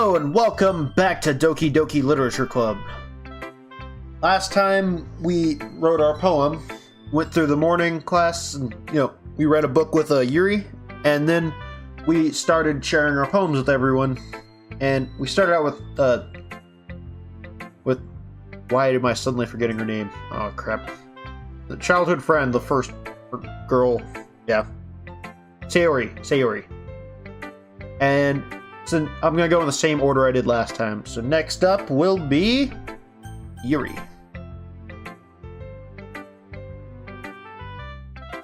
Hello and welcome back to Doki Doki Literature Club. Last time we wrote our poem, went through the morning class, and we read a book with Yuri, and then we started sharing our poems with everyone. And we started out with why am I suddenly forgetting her name? Oh crap. The childhood friend, the first girl, yeah. Sayori. And so I'm going to go in the same order I did last time. So next up will be Yuri.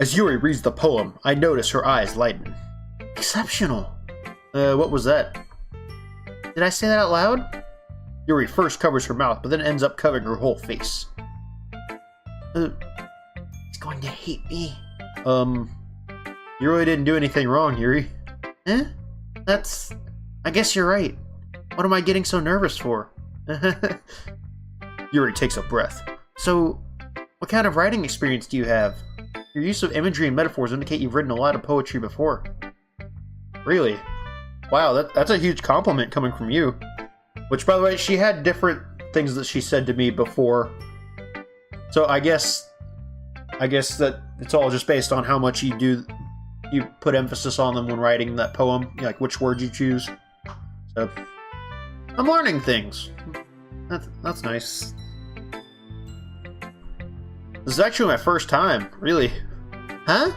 As Yuri reads the poem, I notice her eyes lighten. Exceptional. What was that? Did I say that out loud? Yuri first covers her mouth, but then ends up covering her whole face. He's going to hate me. You really didn't do anything wrong, Yuri. Eh? I guess you're right. What am I getting so nervous for? Yuri takes a breath. So, what kind of writing experience do you have? Your use of imagery and metaphors indicate you've written a lot of poetry before. Really? Wow, that's a huge compliment coming from you. Which, by the way, she had different things that she said to me before. So I guess that it's all just based on how much you put emphasis on them when writing that poem, like which words you choose. So, I'm learning things. That's nice. This is actually my first time, really. Huh?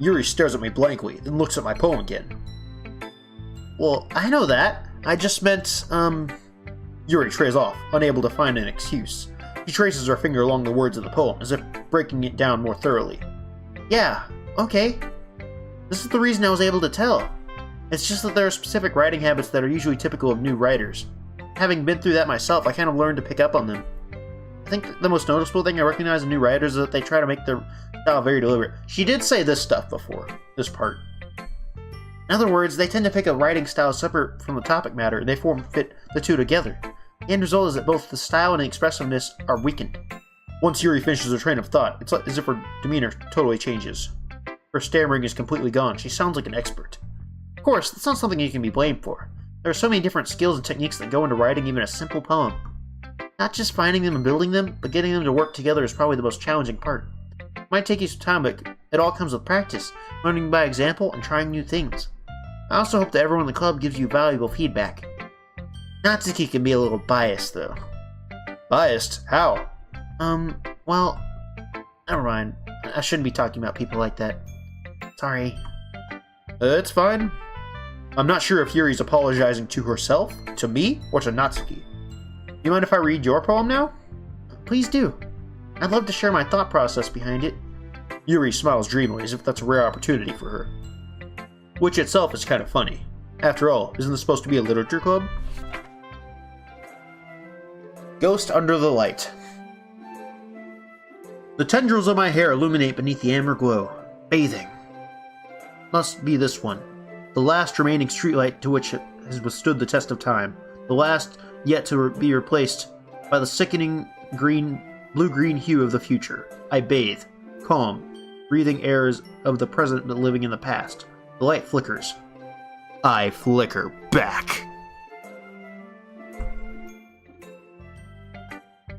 Yuri stares at me blankly, then looks at my poem again. Well, I know that. I just meant, Yuri trails off, unable to find an excuse. She traces her finger along the words of the poem, as if breaking it down more thoroughly. Yeah, okay. This is the reason I was able to tell. It's just that there are specific writing habits that are usually typical of new writers. Having been through that myself, I kind of learned to pick up on them. I think the most noticeable thing I recognize in new writers is that they try to make their style very deliberate. She did say this stuff before, this part. In other words, they tend to pick a writing style separate from the topic matter, and they fit the two together. The end result is that both the style and the expressiveness are weakened. Once Yuri finishes her train of thought, it's as if her demeanor totally changes. Her stammering is completely gone. She sounds like an expert. Of course, that's not something you can be blamed for. There are so many different skills and techniques that go into writing even a simple poem. Not just finding them and building them, but getting them to work together is probably the most challenging part. It might take you some time, but it all comes with practice, learning by example, and trying new things. I also hope that everyone in the club gives you valuable feedback. Natsuki can be a little biased, though. Biased? How? Well, never mind. I shouldn't be talking about people like that. Sorry. It's fine. I'm not sure if Yuri's apologizing to herself, to me, or to Natsuki. You mind if I read your poem now? Please do. I'd love to share my thought process behind it. Yuri smiles dreamily, as if that's a rare opportunity for her. Which itself is kind of funny. After all, isn't this supposed to be a literature club? Ghost under the light. The tendrils of my hair illuminate beneath the amber glow. Bathing. Must be this one. The last remaining streetlight to which it has withstood the test of time. The last yet to be replaced by the sickening blue-green hue of the future. I bathe. Calm. Breathing airs of the present but living in the past. The light flickers. I flicker back.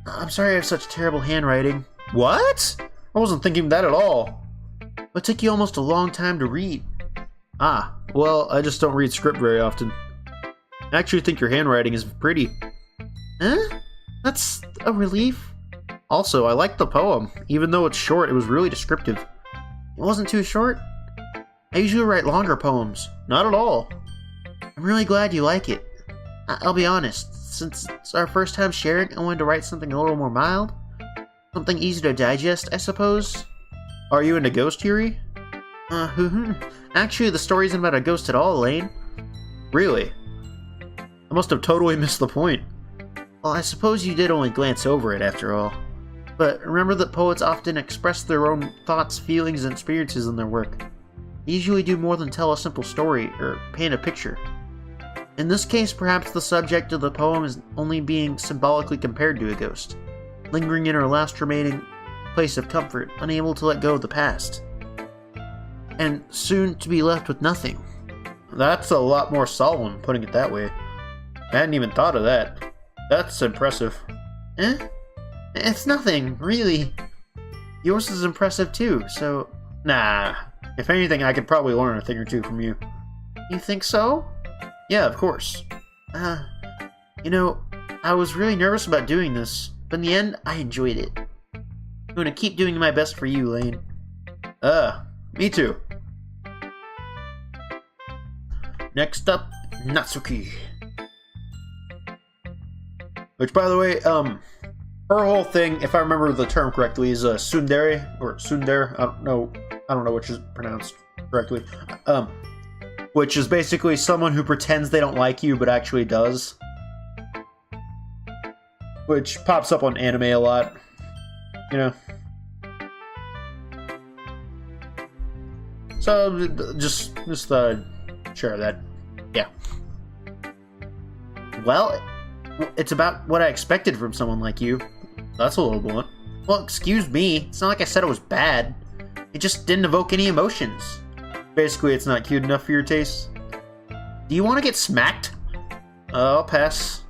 I'm sorry I have such terrible handwriting. What? I wasn't thinking that at all. It took you almost a long time to read. Ah, well, I just don't read script very often. I actually think your handwriting is pretty. Huh? That's a relief. Also, I liked the poem. Even though it's short, it was really descriptive. It wasn't too short. I usually write longer poems. Not at all. I'm really glad you like it. I'll be honest, since it's our first time sharing, I wanted to write something a little more mild. Something easy to digest, I suppose. Are you into Ghost, Yuri? Actually, the story isn't about a ghost at all, Elaine. Really? I must have totally missed the point. Well, I suppose you did only glance over it, after all. But remember that poets often express their own thoughts, feelings, and experiences in their work. They usually do more than tell a simple story, or paint a picture. In this case, perhaps the subject of the poem is only being symbolically compared to a ghost, lingering in her last remaining place of comfort, unable to let go of the past. And soon to be left with nothing. That's a lot more solemn, putting it that way. I hadn't even thought of that. That's impressive. Eh? It's nothing, really. Yours is impressive too, so... Nah. If anything, I could probably learn a thing or two from you. You think so? Yeah, of course. You know, I was really nervous about doing this, but in the end, I enjoyed it. I'm gonna keep doing my best for you, Lane. Me too. Next up, Natsuki. Which, by the way, her whole thing, if I remember the term correctly, is tsundere, or tsundere, I don't know which is pronounced correctly. Which is basically someone who pretends they don't like you, but actually does. Which pops up on anime a lot. You know? So, just share that. Yeah. Well, it's about what I expected from someone like you. That's a little blunt. Well, excuse me. It's not like I said it was bad. It just didn't evoke any emotions. Basically, it's not cute enough for your taste. Do you want to get smacked? I'll pass.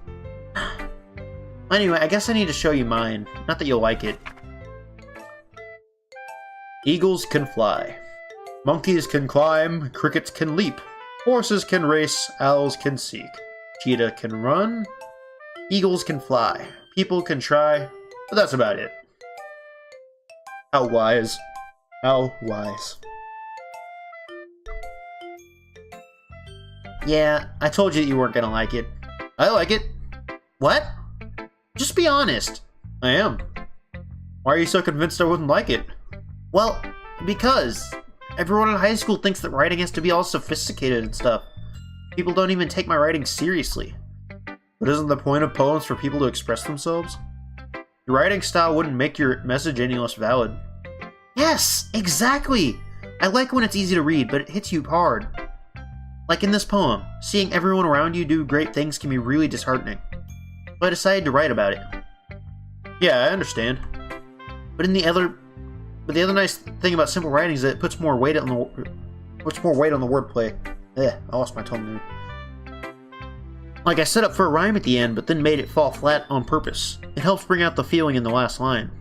Anyway, I guess I need to show you mine. Not that you'll like it. Eagles can fly. Monkeys can climb. Crickets can leap. Horses can race. Owls can seek. Cheetah can run. Eagles can fly. People can try. But that's about it. How wise. How wise. Yeah, I told you that you weren't gonna like it. I like it. What? Just be honest. I am. Why are you so convinced I wouldn't like it? Well, because everyone in high school thinks that writing has to be all sophisticated and stuff. People don't even take my writing seriously. But isn't the point of poems for people to express themselves? Your writing style wouldn't make your message any less valid. Yes, exactly! I like when it's easy to read, but it hits you hard. Like in this poem, seeing everyone around you do great things can be really disheartening. So I decided to write about it. Yeah, I understand. But the other nice thing about simple writing is that it puts more weight on the wordplay. I lost my tongue there. Like I set up for a rhyme at the end, but then made it fall flat on purpose. It helps bring out the feeling in the last line.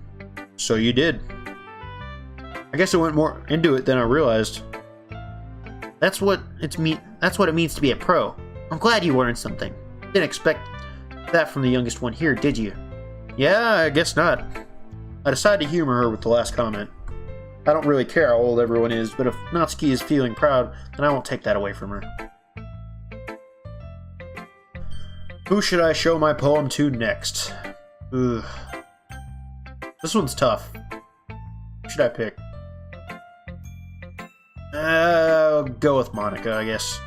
So you did. I guess I went more into it than I realized. That's what it means to be a pro. I'm glad you learned something. Didn't expect that from the youngest one here, did you? Yeah, I guess not. I decided to humor her with the last comment. I don't really care how old everyone is, but if Natsuki is feeling proud, then I won't take that away from her. Who should I show my poem to next? Ugh. This one's tough. Who should I pick? I'll go with Monica, I guess.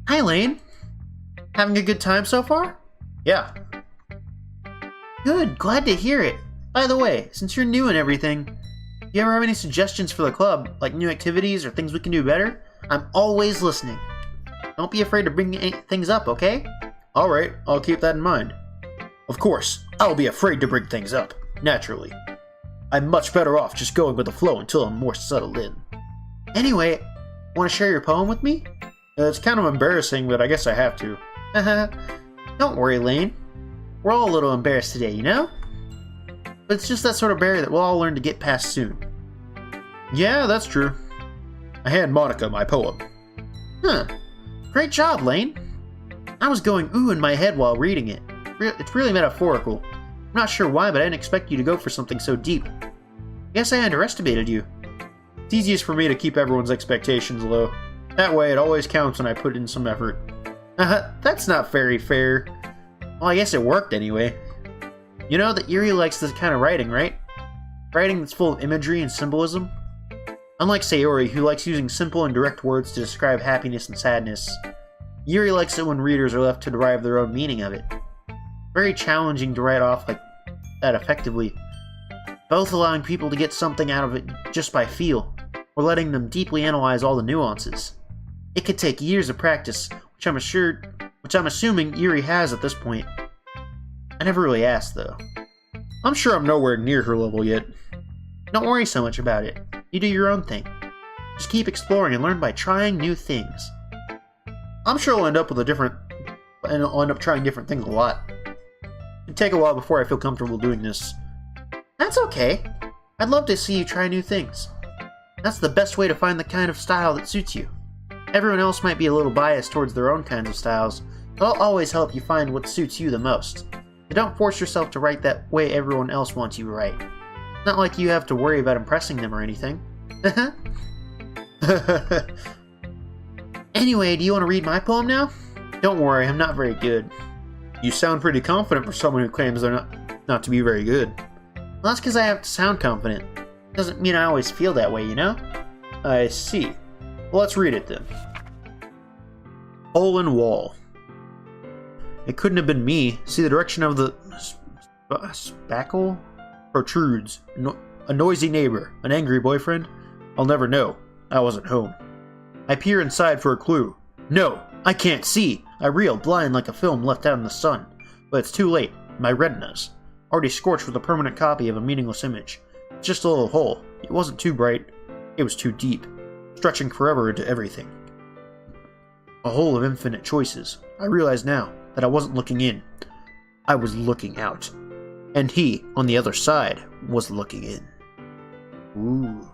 Hi, Lane. Having a good time so far? Yeah. Good, glad to hear it. By the way, since you're new and everything, do you ever have any suggestions for the club, like new activities or things we can do better? I'm always listening. Don't be afraid to bring things up, okay? Alright, I'll keep that in mind. Of course, I'll be afraid to bring things up, naturally. I'm much better off just going with the flow until I'm more settled in. Anyway, want to share your poem with me? It's kind of embarrassing, but I guess I have to. Don't worry, Lane. We're all a little embarrassed today, you know? But it's just that sort of barrier that we'll all learn to get past soon. Yeah, that's true. I hand Monica my poem. Huh. Great job, Lane. I was going ooh in my head while reading it. It's really metaphorical. I'm not sure why, but I didn't expect you to go for something so deep. Guess I underestimated you. It's easiest for me to keep everyone's expectations low. That way it always counts when I put in some effort. That's not very fair. Well, I guess it worked anyway. You know that Yuri likes this kind of writing, right? Writing that's full of imagery and symbolism. Unlike Sayori, who likes using simple and direct words to describe happiness and sadness, Yuri likes it when readers are left to derive their own meaning of it. Very challenging to write off like that effectively, both allowing people to get something out of it just by feel, or letting them deeply analyze all the nuances. It could take years of practice, which I'm assuming Yuri has at this point. I never really asked, though. I'm sure I'm nowhere near her level yet. Don't worry so much about it. You do your own thing. Just keep exploring and learn by trying new things. I'm sure I'll end up with and I'll end up trying different things a lot. It'd take a while before I feel comfortable doing this. That's okay. I'd love to see you try new things. That's the best way to find the kind of style that suits you. Everyone else might be a little biased towards their own kinds of styles, but I'll always help you find what suits you the most. So don't force yourself to write that way everyone else wants you to write. It's not like you have to worry about impressing them or anything. Anyway, do you want to read my poem now? Don't worry, I'm not very good. You sound pretty confident for someone who claims they're not to be very good. Well, that's because I have to sound confident. Doesn't mean I always feel that way, you know? I see. Well, let's read it then. Hole in wall. It couldn't have been me. See, the direction of the spackle protrudes. A noisy neighbor. An angry boyfriend? I'll never know. I wasn't home. I peer inside for a clue. No, I can't see. I reel, blind like a film left out in the sun. But it's too late. My retinas. Already scorched with a permanent copy of a meaningless image. It's just a little hole. It wasn't too bright. It was too deep. Stretching forever into everything. A hole of infinite choices. I realize now that I wasn't looking in. I was looking out. And he, on the other side, was looking in. Ooh.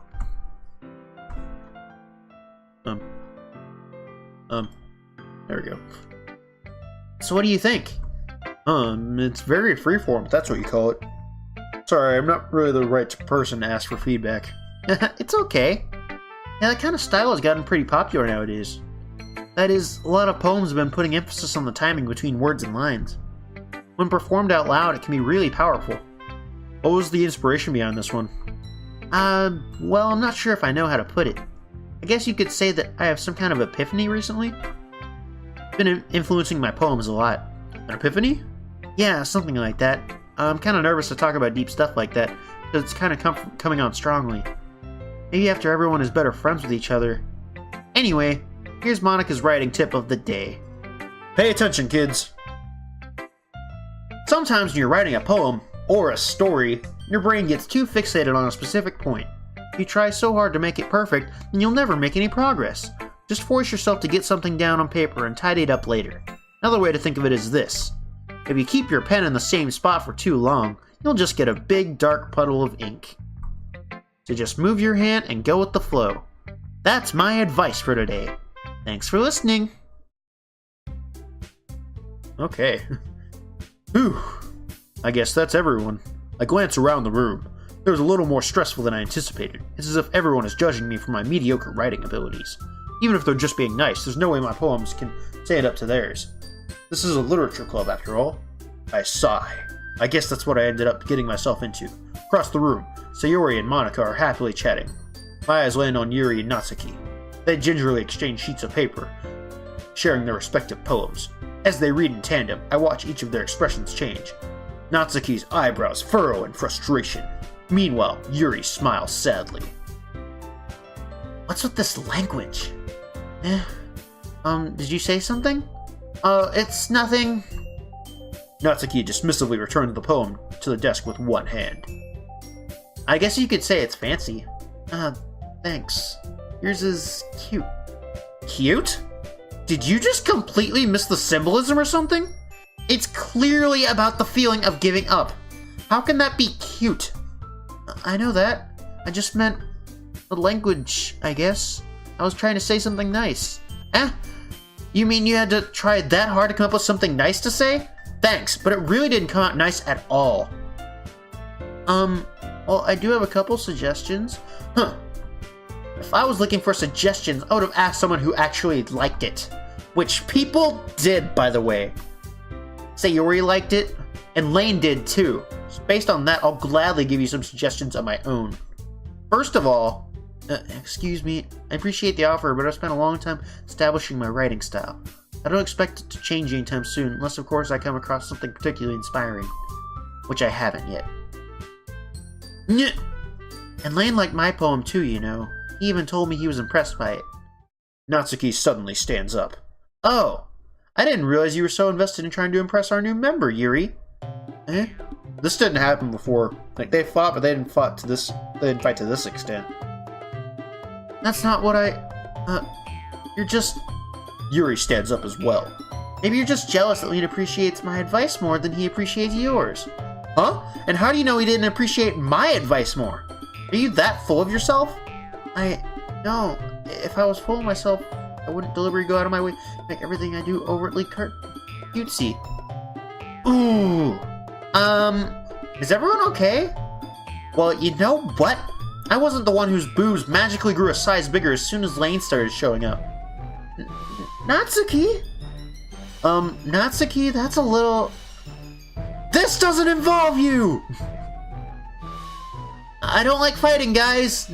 There we go. So what do you think? It's very freeform, if that's what you call it. Sorry, I'm not really the right person to ask for feedback. It's okay. Yeah, that kind of style has gotten pretty popular nowadays. That is, a lot of poems have been putting emphasis on the timing between words and lines. When performed out loud, it can be really powerful. What was the inspiration behind this one? Well, I'm not sure if I know how to put it. I guess you could say that I have some kind of epiphany recently. It's been influencing my poems a lot. An epiphany? Yeah, something like that. I'm kind of nervous to talk about deep stuff like that, because it's kind of coming on strongly. Maybe after everyone is better friends with each other. Anyway, here's Monica's writing tip of the day. Pay attention, kids. Sometimes when you're writing a poem, or a story, your brain gets too fixated on a specific point. If you try so hard to make it perfect, then you'll never make any progress. Just force yourself to get something down on paper and tidy it up later. Another way to think of it is this. If you keep your pen in the same spot for too long, you'll just get a big dark puddle of ink. So just move your hand and go with the flow. That's my advice for today. Thanks for listening. Okay. Whew. I guess that's everyone. I glance around the room. It was a little more stressful than I anticipated. It's as if everyone is judging me for my mediocre writing abilities. Even if they're just being nice, there's no way my poems can stand up to theirs. This is a literature club, after all. I sigh. I guess that's what I ended up getting myself into. Across the room, Sayori and Monica are happily chatting. My eyes land on Yuri and Natsuki. They gingerly exchange sheets of paper, sharing their respective poems. As they read in tandem, I watch each of their expressions change. Natsuki's eyebrows furrow in frustration. Meanwhile, Yuri smiles sadly. What's with this language? Did you say something? It's nothing. Natsuki dismissively returned the poem to the desk with one hand. I guess you could say it's fancy. Thanks. Yours is cute. Cute? Did you just completely miss the symbolism or something? It's clearly about the feeling of giving up. How can that be cute? I know that. I just meant the language, I guess. I was trying to say something nice. You mean you had to try that hard to come up with something nice to say? Thanks, but it really didn't come out nice at all. Well, I do have a couple suggestions. If I was looking for suggestions, I would have asked someone who actually liked it. Which people did, by the way. Sayori liked it, and Lane did too. So based on that, I'll gladly give you some suggestions of my own. First of all, excuse me, I appreciate the offer, but I've spent a long time establishing my writing style. I don't expect it to change anytime soon, unless of course I come across something particularly inspiring. Which I haven't yet. And Lane liked my poem too, you know. He even told me he was impressed by it. Natsuki suddenly stands up. Oh, I didn't realize you were so invested in trying to impress our new member, Yuri. This didn't happen before. Like, they fought, but they didn't fight to this extent. That's not what you're just... Yuri stands up as well. Maybe you're just jealous that Lane appreciates my advice more than he appreciates yours. Huh? And how do you know he didn't appreciate my advice more? Are you that full of yourself? No. If I was full of myself, I wouldn't deliberately go out of my way to make everything I do overtly cutesy. Ooh. Is everyone okay? Well, you know what? I wasn't the one whose boobs magically grew a size bigger as soon as Lane started showing up. Natsuki? Natsuki, that's a little... This doesn't involve you! I don't like fighting, guys!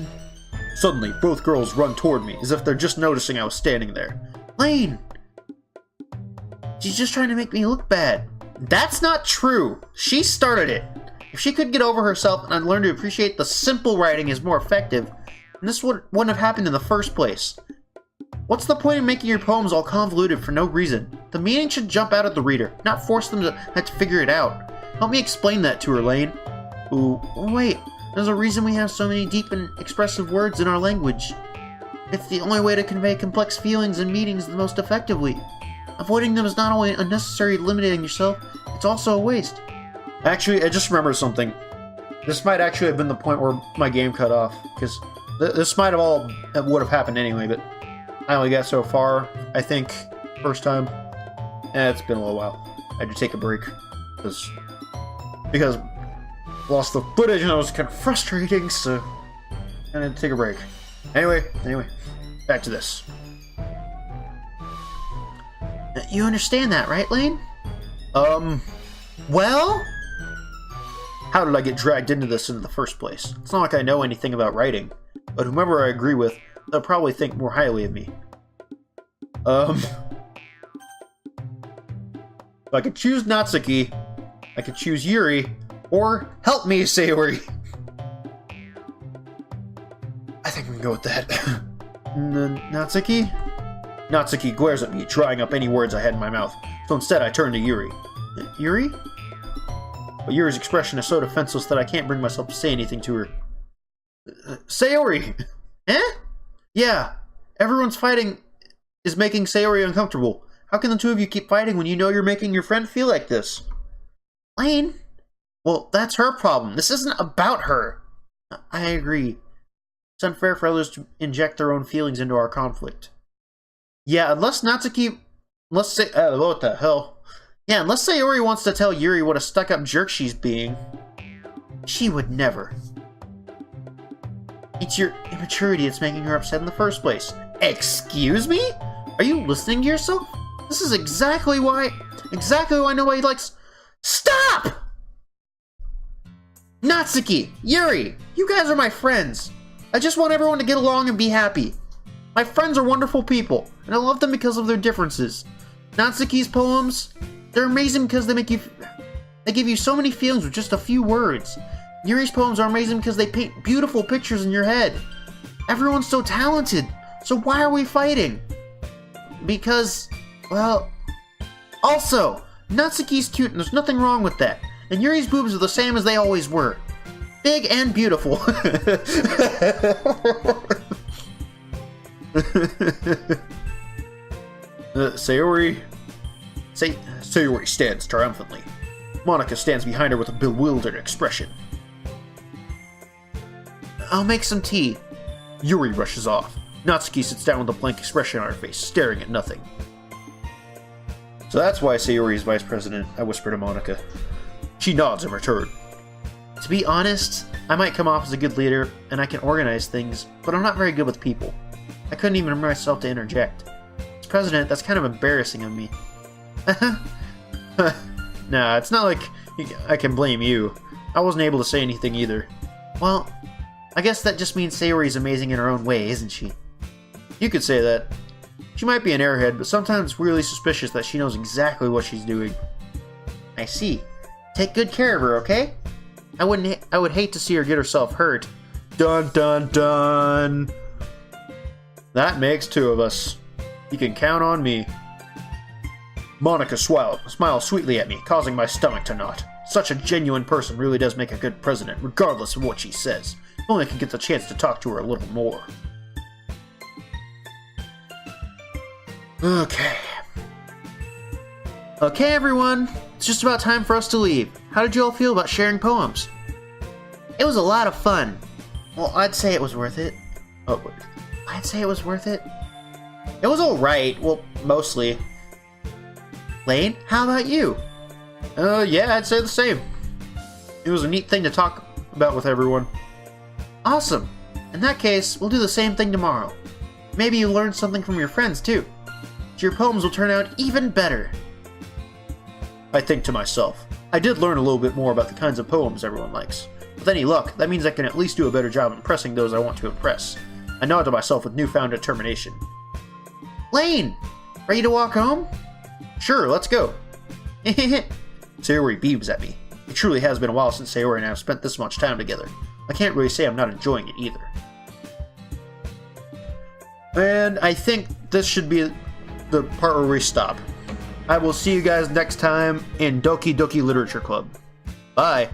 Suddenly, both girls run toward me, as if they're just noticing I was standing there. Lane! She's just trying to make me look bad. That's not true! She started it! If she could get over herself and learn to appreciate the simple writing is more effective, then this wouldn't have happened in the first place. What's the point of making your poems all convoluted for no reason? The meaning should jump out at the reader, not force them to have to figure it out. Help me explain that to her, Lane. Ooh, wait. There's a reason we have so many deep and expressive words in our language. It's the only way to convey complex feelings and meanings the most effectively. Avoiding them is not only unnecessary limiting yourself, it's also a waste. Actually, I just remembered something. This might actually have been the point where my game cut off, because this might have all would have happened anyway, but I only got so far, I think, first time. It's been a little while. I had to take a break, because I lost the footage and it was kind of frustrating, so I had to take a break. Anyway, back to this. You understand that, right, Lane? Well? How did I get dragged into this in the first place? It's not like I know anything about writing, but whomever I agree with, they'll probably think more highly of me. If I could choose Natsuki, I could choose Yuri, or help me, Sayori. I think we can go with that. Natsuki? Natsuki glares at me, drying up any words I had in my mouth, so instead I turn to Yuri. Yuri? But Yuri's expression is so defenseless that I can't bring myself to say anything to her. Sayori! Eh? Yeah, everyone's fighting is making Sayori uncomfortable. How can the two of you keep fighting when you know you're making your friend feel like this? Lane? Well, that's her problem. This isn't about her. I agree. It's unfair for others to inject their own feelings into our conflict. Yeah, unless Natsuki... Let's say... what the hell? Yeah, unless Sayori wants to tell Yuri what a stuck-up jerk she's being. She would never. It's your immaturity that's making her upset in the first place. Excuse me? Are you listening to yourself? This is exactly why nobody likes... Stop! Natsuki, Yuri, you guys are my friends. I just want everyone to get along and be happy. My friends are wonderful people, and I love them because of their differences. Natsuki's poems, they're amazing because they give you so many feelings with just a few words. Yuri's poems are amazing because they paint beautiful pictures in your head. Everyone's so talented, so why are we fighting? Because, well... Also, Natsuki's cute and there's nothing wrong with that. And Yuri's boobs are the same as they always were. Big and beautiful. Sayori stands triumphantly. Monica stands behind her with a bewildered expression. I'll make some tea. Yuri rushes off. Natsuki sits down with a blank expression on her face, staring at nothing. So that's why Sayori is vice president, I whisper to Monica. She nods in return. To be honest, I might come off as a good leader, and I can organize things, but I'm not very good with people. I couldn't even bring myself to interject. As president, that's kind of embarrassing of me. Nah, it's not like I can blame you. I wasn't able to say anything either. Well, I guess that just means Sayori's amazing in her own way, isn't she? You could say that. She might be an airhead, but sometimes it's really suspicious that she knows exactly what she's doing. I see. Take good care of her, okay? I would hate to see her get herself hurt. Dun dun dun! That makes two of us. You can count on me. Monica smiles sweetly at me, causing my stomach to knot. Such a genuine person really does make a good president, regardless of what she says. If only I could get the chance to talk to her a little more. Okay. Okay, everyone. It's just about time for us to leave. How did you all feel about sharing poems? It was a lot of fun. Well, I'd say it was worth it. Oh, wait. I'd say it was worth it. It was alright. Well, mostly. Lane, how about you? Yeah, I'd say the same. It was a neat thing to talk about with everyone. Awesome. In that case, we'll do the same thing tomorrow. Maybe you learned something from your friends, too. So your poems will turn out even better. I think to myself, I did learn a little bit more about the kinds of poems everyone likes. With any luck, that means I can at least do a better job impressing those I want to impress. I nod to myself with newfound determination. Lane! Ready to walk home? Sure, let's go. Sayori beams at me. It truly has been a while since Sayori and I have spent this much time together. I can't really say I'm not enjoying it either. And I think this should be the part where we stop. I will see you guys next time in Doki Doki Literature Club. Bye.